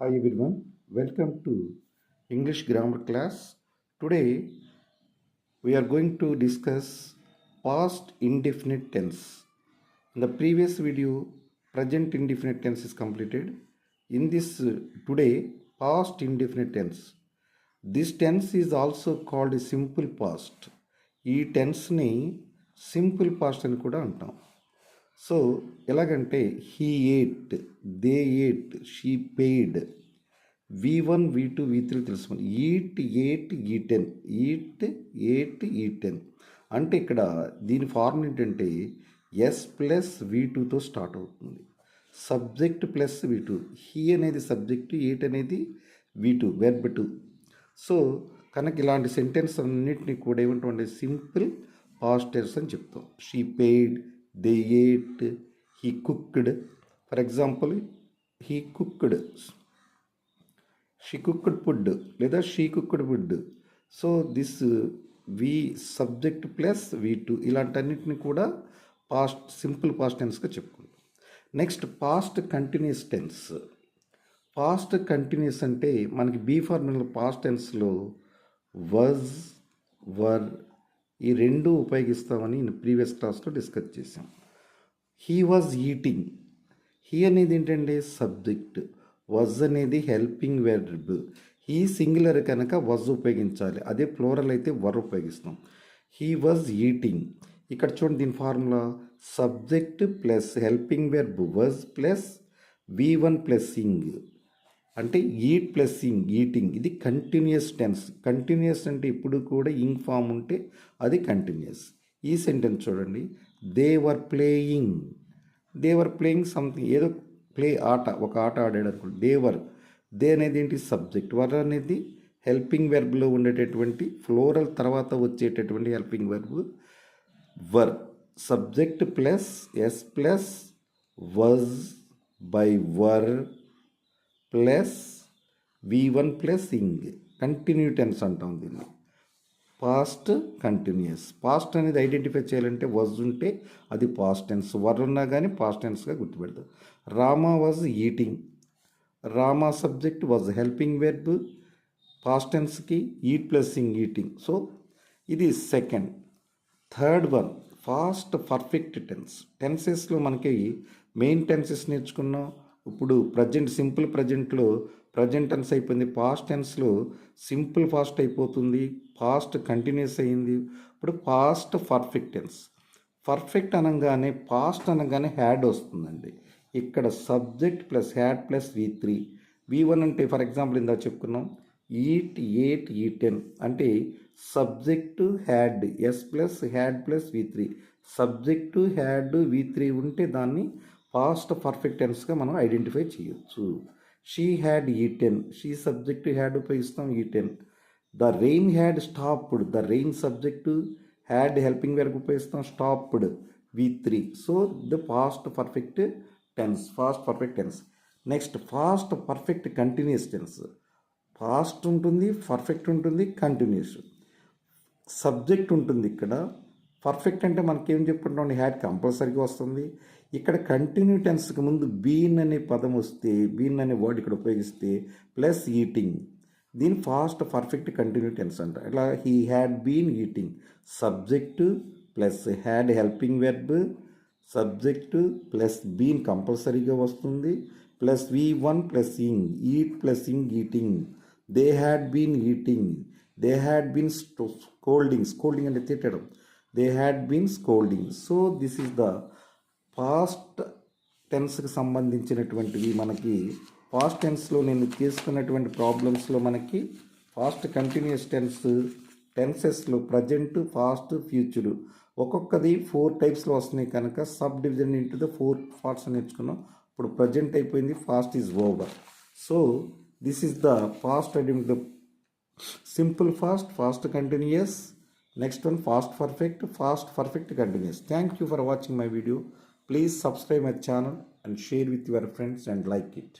Hi everyone, welcome to English grammar class. Today we are going to discuss past indefinite tense. In the previous video, present indefinite tense is completed. In this today, past indefinite tense. This tense is also called a simple past. ఈ టెన్స్ని simple past అని కూడా అంటాం. So ఎలాగంటే he ate, they ate, she paid, V1 V2 V3 తెలుసుకోండి. Eat eaten అంటే ఇక్కడ దీని form ఏంటంటే S+V2తో స్టార్ట్ అవుతుంది. సబ్జెక్ట్ ప్లస్ V2, హీ అనేది సబ్జెక్టు, ఈట్ అనేది V2 వెర్బ్ 2. సో కనుక ఇలాంటి సెంటెన్స్ అన్నింటినీ కూడా ఏమంటే సింపుల్ పాస్ట్ టెన్స్ అని చెప్తాం. She paid, they ate, he cooked. For example he cooked, she cooked food లేదా she cooked food. So this V subject plus V2 ఇలాంటన్నిటిని కూడా పాస్ట్ సింపుల్ పాస్ట్ టెన్స్గా చెప్పుకుంటాం. Next past continuous tense. Past continuous అంటే మనకి be formula past టెన్స్లో was, were ఈ రెండు ఉపయోగిస్తామని ప్రీవియస్ క్లాస్లో డిస్కస్ చేసాం. హీ వాజ్ ఈటింగ్, హీ అనేది ఏంటంటే సబ్జెక్ట్, వజ్ అనేది హెల్పింగ్ వెర్బ్. హీ సింగులర్ కనుక వజ్ ఉపయోగించాలి, అదే ప్లోరల్ అయితే వర్ ఉపయోగిస్తాం. He was eating. ఇక్కడ చూడండి దీని formula subject plus helping verb was plus V1 plus ing అంటే ఈట్ ప్లస్ సింగ్ ఈటింగ్. ఇది కంటిన్యూస్ టెన్స్. కంటిన్యూస్ అంటే ఇప్పుడు కూడా ఇంగ్ ఫామ్ ఉంటే అది కంటిన్యూస్. ఈ సెంటెన్స్ చూడండి, they were playing, they were playing something, ఏదో ప్లే ఆట, ఒక ఆట ఆడాడు అనుకోండి. దే అనేది ఏంటి సబ్జెక్ట్, వర్ అనేది హెల్పింగ్ వెర్బ్లో ఉండేటటువంటి ఫ్లోరల్ తర్వాత వచ్చేటటువంటి helping verb were. Subject plus S plus was by were plus V1 plus ing. Continue tense అంటాం దీన్ని. Past continuous. పాస్ట్ అనేది ఐడెంటిఫై చేయాలంటే వజ్ ఉంటే అది పాస్ట్ టెన్స్, వర్ ఉన్నా కానీ పాస్ట్ టెన్స్గా గుర్తుపెడతాం. Rama was eating, Rama subject was helping verb, past టెన్స్కి eat plus ing eating. So ఇది second. Third one past perfect tense. టెన్సెస్లో మనకి మెయిన్ టెన్సెస్ నేర్చుకున్నాం. ఇప్పుడు ప్రజెంట్ సింపుల్ ప్రజెంట్లో ప్రజెంట్ టెన్స్ అయిపోయింది. పాస్ట్ టెన్స్లో సింపుల్ ఫాస్ట్ అయిపోతుంది, పాస్ట్ కంటిన్యూస్ అయ్యింది. ఇప్పుడు పాస్ట్ పర్ఫెక్ట్ టెన్స్. పర్ఫెక్ట్ అనగానే పాస్ట్ అనగానే హ్యాడ్ వస్తుందండి. ఇక్కడ subject plus had plus V3. V1 అంటే ఫర్ ఎగ్జాంపుల్ ఇందా చెప్పుకున్నాం ఈట్ ఏట్ ఈటెన్ అంటే subject had S plus had plus V3. Subject had V3 ఉంటే దాన్ని పాస్ట్ పర్ఫెక్ట్ టెన్స్గా మనం ఐడెంటిఫై చేయొచ్చు. She had eaten, she subject had ఉపయోగిస్తాం eaten. The rain had stopped, the rain subject had helping verb ఉపయోగిస్తాం stopped V3. So the past perfect tense, past perfect tense. Next past perfect continuous tense. Past ఉంటుంది, perfect ఉంటుంది, continuous. Subject ఉంటుంది ఇక్కడ. Perfect అంటే మనకేం చెప్పుకుంటాం, had కంపల్సరీగా వస్తుంది. ఇక్కడ కంటిన్యూ టెన్స్కి ముందు బీన్ అనే పదం వస్తే, బీన్ అనే వర్డ్ ఇక్కడ ఉపయోగిస్తే ప్లస్ ఈటింగ్, దీని ఫాస్ట్ పర్ఫెక్ట్ కంటిన్యూ టెన్స్ అంట. ఇట్లా he had been eating, subject plus had helping verb, subject plus been కంపల్సరీగా వస్తుంది, plus V1 plus ing, eat plus ing eating. They had been eating, they had been scolding, scolding అంటే తిట్టడం, they had been scolding. So this is the past టెన్స్కి సంబంధించినటువంటివి. మనకి past టెన్స్లో నేను తీసుకున్నటువంటి ప్రాబ్లమ్స్లో మనకి పాస్ట్ కంటిన్యూస్ టెన్సెస్లో ప్రజెంట్, పాస్ట్, ఫ్యూచరు ఒక్కొక్కది 4 టైప్స్లో వస్తున్నాయి కనుక subdivision into the 4 parts నేర్చుకున్నాం. ఇప్పుడు ప్రజెంట్ అయిపోయింది, past is over. So this is the past identity the simple past, past continuous. Next one past perfect continuous. Thank you for watching my video. Please subscribe my channel and share with your friends and like it.